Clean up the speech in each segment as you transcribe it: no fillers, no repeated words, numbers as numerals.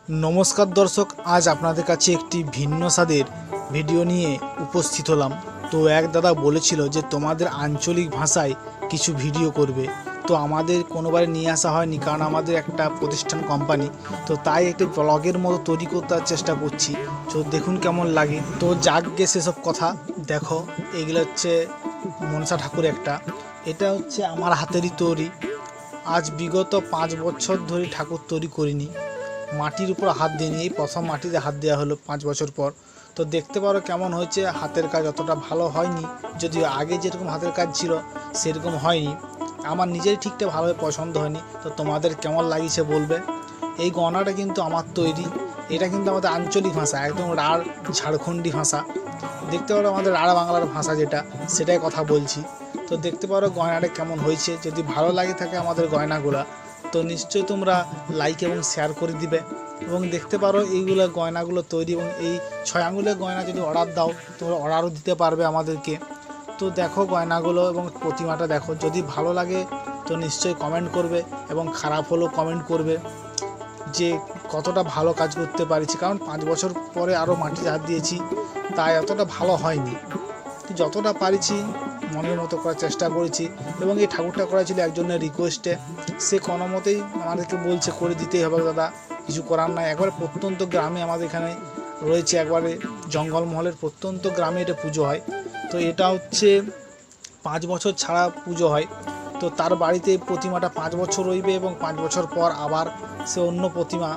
नमस्कार दर्शक, आज आपनादेर काछे एकटी भिन्न स्वादेर भिडियो निये उपस्थित हलाम। तो एक दादा बोलेछिलो जे तोमादेर आंचलिक भाषाय किछु भिडियो करबे, तो आमादेर कोनोबारे निये आसा हयनि कारण आमादेर एकटा प्रतिष्ठान कोम्पानी, तो ताई एकटु ब्लगेर मतो तैरि करते चेष्टा करछि। तो देखुन केमन लागे। तो जाक गे सेसब कथा। देखो एगुलो हच्छे मनसा ठाकुर एकटा, एटा हच्छे आमार हातेरই तैरि। आज विगत 5 বছর धरे ठाकुर तैरि करिनी, माटिर ऊपर हाथ दिए प्रथम माटीते हाथ देওয়া हलो 5 বছর पर। तो देखते पारो केमन होयेछे, हाथेर काज अतटा भालो हयनि, यदिओ आगे जेरकम हाथेर काज छिलो सेरकम हयनि। आमार निजेर ठीकठाक भालोभाबे पसंद हयनि। तो तोमादेर केमन लागिয়েছে बोलबे। এই গহনাটা কিন্তু আমার তৈরি, এটা কিন্তু আমাদের আঞ্চলিক ভাষা, একদম রাঢ় ঝাড়খণ্ডী ভাষা। দেখতে পারো আমাদের রাঢ় বাংলার ভাষা যেটা, সেটাই কথা বলছি। তো দেখতে পারো গয়নাটা কেমন হয়েছে। যদি ভালো লাগে থাকে আমাদের গয়নাগুলা, তো নিশ্চয়ই তোমরা লাইক এবং শেয়ার করে দিবে। এবং দেখতে পারো এইগুলো গয়নাগুলো তৈরি, এবং এই 6 আঙ্গুলের গয়না যদি অর্ডার দাও তোমরা অর্ডারও দিতে পারবে আমাদেরকে। তো দেখো গয়নাগুলো এবং প্রতিমাটা দেখো, যদি ভালো লাগে তো নিশ্চয়ই কমেন্ট করবে, এবং খারাপ হলেও কমেন্ট করবে যে কতটা ভালো কাজ করতে পারছি। কারণ 5 বছর পরে আরও মাটিতে হাত দিয়েছি, তাই অতটা ভালো হয়নি। যতটা পারছি মনের মতো করার চেষ্টা করেছি। এবং এই ঠাকুরটা করা ছিল একজনের রিকোয়েস্টে, সে কোনো মতেই আমাদেরকে বলছে করে দিতেই হবে দাদা, কিছু করার নাই। একবারে প্রত্যন্ত গ্রামে আমাদের এখানে রয়েছে, একবারে জঙ্গলমহলের প্রত্যন্ত গ্রামে এটা পুজো হয়। তো এটা হচ্ছে 5 বছর ছাড়া পুজো হয়। তো তার বাড়িতে প্রতিমাটা 5 বছর রইবে, এবং 5 বছর পর আবার সে অন্য প্রতিমা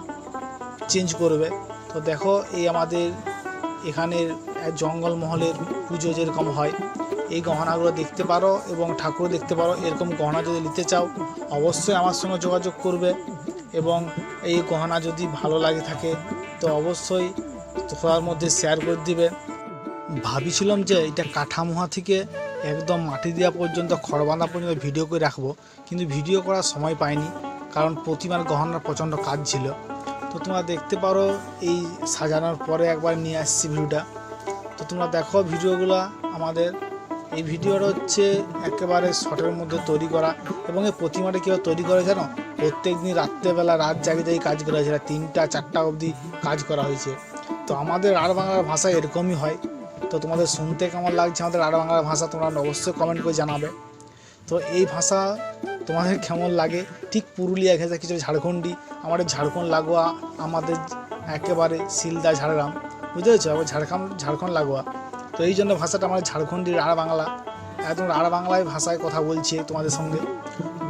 চেঞ্জ করবে। তো দেখো এই আমাদের এখানের জঙ্গলমহলের পুজো যেরকম হয়, এই গহনাগুলো দেখতে পারো এবং ঠাকুর দেখতে পারো। এরকম গহনা যদি নিতে চাও অবশ্যই আমার সঙ্গে যোগাযোগ করবে, এবং এই গহনা যদি ভালো লাগে থাকে তো অবশ্যই সবার মধ্যে শেয়ার করে দিবে। ভাবিছিলাম যে এটা কাঠামোহা থেকে একদম মাটি দেওয়া পর্যন্ত, খড় বাঁধা পর্যন্ত ভিডিও করে রাখবো, কিন্তু ভিডিও করার সময় পাইনি, কারণ প্রতিমার গহনার প্রচণ্ড কাজ ছিল। তো তোমরা দেখতে পারো এই সাজানোর পরে একবার নিয়ে আসছি ভিডিওটা। তো তোমরা দেখো ভিডিওগুলো আমাদের। এই ভিডিওটা হচ্ছে একেবারে শর্টের মধ্যে তৈরি করা, এবং এই প্রতিমাটা কীভাবে তৈরি করে জানো, প্রত্যেক দিন রাত্রেবেলা রাত জাগিয়ে কাজ করা হয়েছে, 3টা 4টা অবধি কাজ করা হয়েছে। তো আমাদের রাঢ় বাংলার ভাষা এরকমই হয়। তো তোমাদের শুনতে কেমন লাগছে আমাদের রাঢ় বাংলার ভাষা, তোমরা অবশ্যই কমেন্ট করে জানাবে। তো এই ভাষা তোমাদের কেমন লাগে, ঠিক পুরুলিয়া ঘেঁষা কিছু ঝাড়খণ্ডী, আমাদের ঝাড়খণ্ড লাগোয়া, আমাদের একেবারে শিলদা ঝাড়গ্রাম, বুঝতে পেরেছো, আবার ঝাড়খণ্ড লাগোয়া। তো এই জন্য ভাষাটা আমাদের ঝাড়খণ্ডী রাঢ় বাংলা, একদম রাঢ় বাংলায় ভাষায় কথা বলছি তোমাদের সঙ্গে।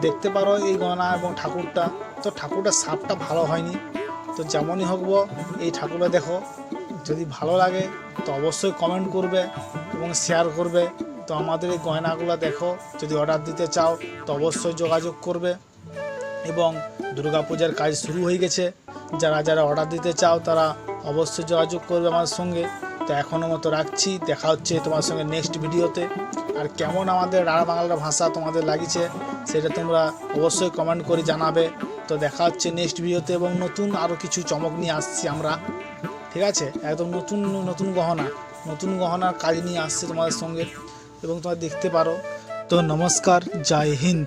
দেখতে পারো এই গয়না এবং ঠাকুরটা। তো ঠাকুরটা সাপটা ভালো হয়নি, তো যেমনই হোক এই ঠাকুরটা দেখো, যদি ভালো লাগে তো অবশ্যই কমেন্ট করবে এবং শেয়ার করবে। তো আমাদের এই গয়নাগুলো দেখো, যদি অর্ডার দিতে চাও তো অবশ্যই যোগাযোগ করবে। এবং দুর্গাপূজার কাজ শুরু হয়ে গেছে, যারা যারা অর্ডার দিতে চাও তারা অবশ্যই যোগাযোগ করবে আমার সঙ্গে। তো এখনও মতো রাখছি, দেখা হচ্ছে তোমার সঙ্গে নেক্সট ভিডিওতে। আর কেমন আমাদের রাঢ় বাংলার ভাষা তোমাদের লাগিয়েছে সেটা তোমরা অবশ্যই কমেন্ট করে জানাবে। তো দেখা হচ্ছে নেক্সট ভিডিওতে, এবং নতুন আরও কিছু চমক নিয়ে আসছি আমরা, ঠিক আছে, একদম নতুন গহনার কাজ নিয়ে আসছে তোমাদের সঙ্গে, এবং তোমরা দেখতে পারো। তো নমস্কার, জয় হিন্দ।